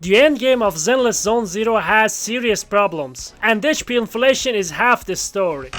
The endgame of Zenless Zone Zero has serious problems, and HP inflation is half the story.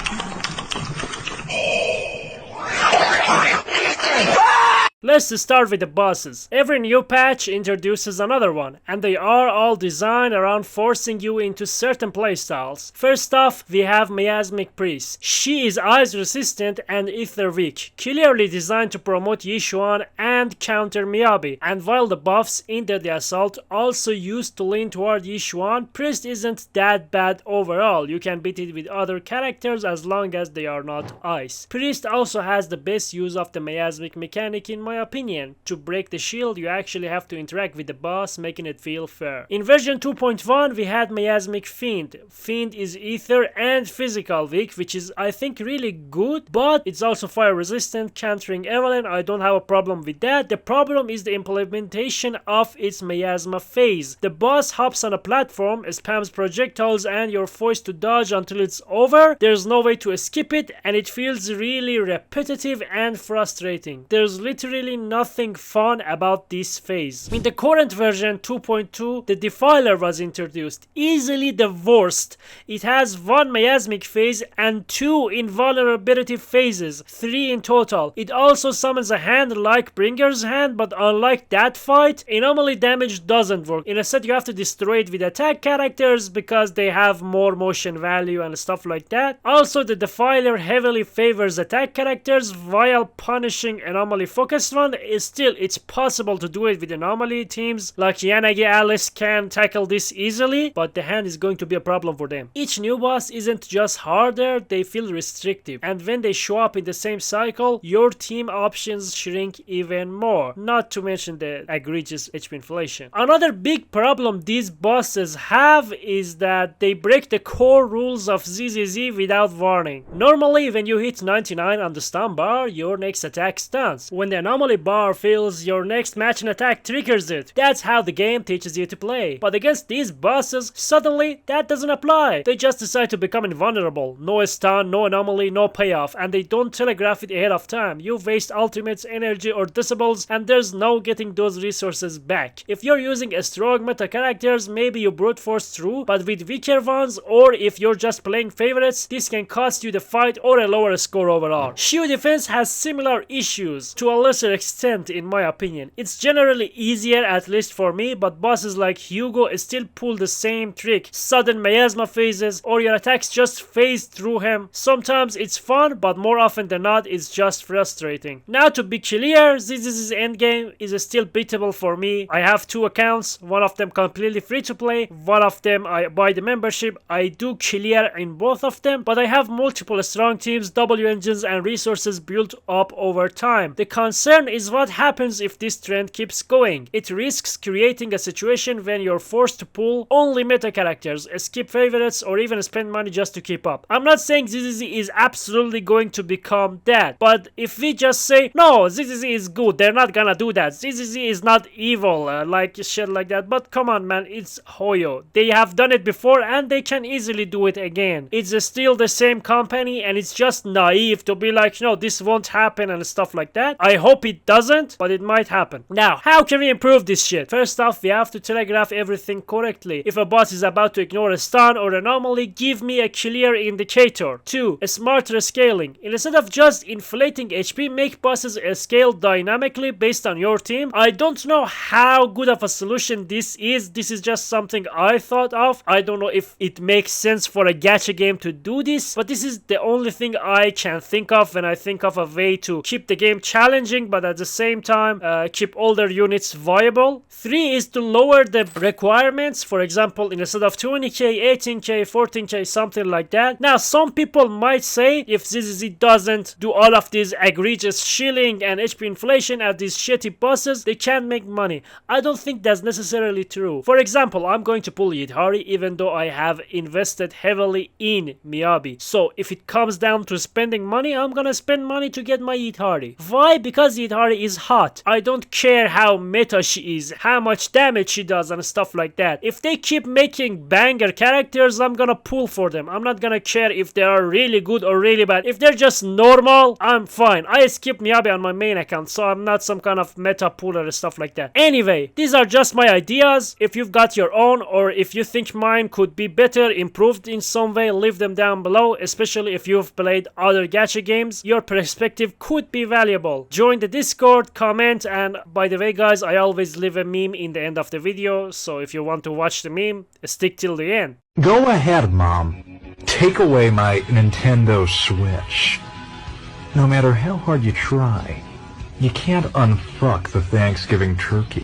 Let's start with the bosses. Every new patch introduces another one, and they are all designed around forcing you into certain playstyles. First off, we have Miasmic Priest. She is ice resistant and ether weak, clearly designed to promote Yishuan and counter Miyabi. And while the buffs in the assault also used to lean toward Yishuan, Priest isn't that bad overall. You can beat it with other characters as long as they are not ice. Priest also has the best use of the Miasmic mechanic in my opinion. To break the shield, you actually have to interact with the boss, making it feel fair. In version 2.1, we had Miasmic Fiend. Fiend is ether and physical weak, which is I think really good, but it's also fire resistant, countering Evelyn. I don't have a problem with that. The problem is the implementation of its miasma phase. The boss hops on a platform, spams projectiles, and you're forced to dodge until it's over. There's no way to skip it, and it feels really repetitive and frustrating. There's literally nothing fun about this phase. In the current version 2.2, the Defiler was introduced. Easily the worst. It has one miasmic phase and 2 invulnerability phases, 3 in total. It also summons a hand like Bringer's Hand, but unlike that fight, anomaly damage doesn't work. Instead, you have to destroy it with attack characters because they have more motion value and stuff like that. Also, the Defiler heavily favors attack characters while punishing anomaly focused one. Still, it's possible to do it with anomaly teams like Yanagi Alice can tackle this easily, but the hand is going to be a problem for them. Each new boss isn't just harder, they feel restrictive, and when they show up in the same cycle, your team options shrink even more, not to mention the egregious HP inflation. Another big problem these bosses have is that they break the core rules of ZZZ without warning. Normally, when you hit 99 on the stun bar, your next attack stuns. When the anomaly bar fills, your next match and attack triggers it. That's how the game teaches you to play. But against these bosses, suddenly that doesn't apply. They just decide to become invulnerable. No stun, no anomaly, no payoff, and they don't telegraph it ahead of time. You waste ultimates, energy, or disables, and there's no getting those resources back. If you're using a strong meta characters, maybe you brute force through, but with weaker ones, or if you're just playing favorites, this can cost you the fight or a lower score overall. Shield defense has similar issues, to a lesser extent in my opinion. It's generally easier, at least for me, but bosses like Hugo still pull the same trick. Sudden miasma phases, or your attacks just phase through him. Sometimes it's fun, but more often than not, it's just frustrating. Now to be clear, ZZ's endgame is still beatable for me. I have 2 accounts, one of them completely free to play, one of them I buy the membership. I do clear in both of them, but I have multiple strong teams, W engines, and resources built up over time. The concern is what happens if this trend keeps going. It risks creating a situation when you're forced to pull only meta characters, skip favorites, or even spend money just to keep up. I'm not saying ZZZ is absolutely going to become that, but if we just say, no, ZZZ is good, they're not gonna do that. ZZZ is not evil, like shit like that, but come on man, it's Hoyo. They have done it before and they can easily do it again. It's still the same company and it's just naive to be like, no, this won't happen and stuff like that. I hope it doesn't, but it might happen. Now, how can we improve this shit? First off, we have to telegraph everything correctly. If a boss is about to ignore a stun or anomaly, give me a clear indicator. 2. A smarter scaling. Instead of just inflating HP, make bosses scale dynamically based on your team. I don't know how good of a solution this is. This is just something I thought of. I don't know if it makes sense for a gacha game to do this, but this is the only thing I can think of when I think of a way to keep the game challenging, but at the same time keep older units viable. 3 is to lower the requirements. For example, instead of 20k, 18k, 14k, something like that. Now, some people might say if ZZZ doesn't do all of these egregious shilling and HP inflation at these shitty bosses, they can't make money. I don't think that's necessarily true. For example, I'm going to pull Yidhari even though I have invested heavily in Miyabi. So if it comes down to spending money, I'm gonna spend money to get my Yidhari. Why? Because Hidari is hot. I don't care how meta she is, how much damage she does and stuff like that. If they keep making banger characters, I'm gonna pull for them. I'm not gonna care if they are really good or really bad. If they're just normal, I'm fine. I skip Miyabi on my main account, so I'm not some kind of meta puller or stuff like that. Anyway, these are just my ideas. If you've got your own, or if you think mine could be better, improved in some way, leave them down below, especially if you've played other gacha games. Your perspective could be valuable. Join the Discord, comment, and by the way guys, I always leave a meme in the end of the video, so if you want to watch the meme, stick till the end. Go ahead, Mom. Take away my Nintendo Switch. No matter how hard you try, you can't unfuck the Thanksgiving turkey.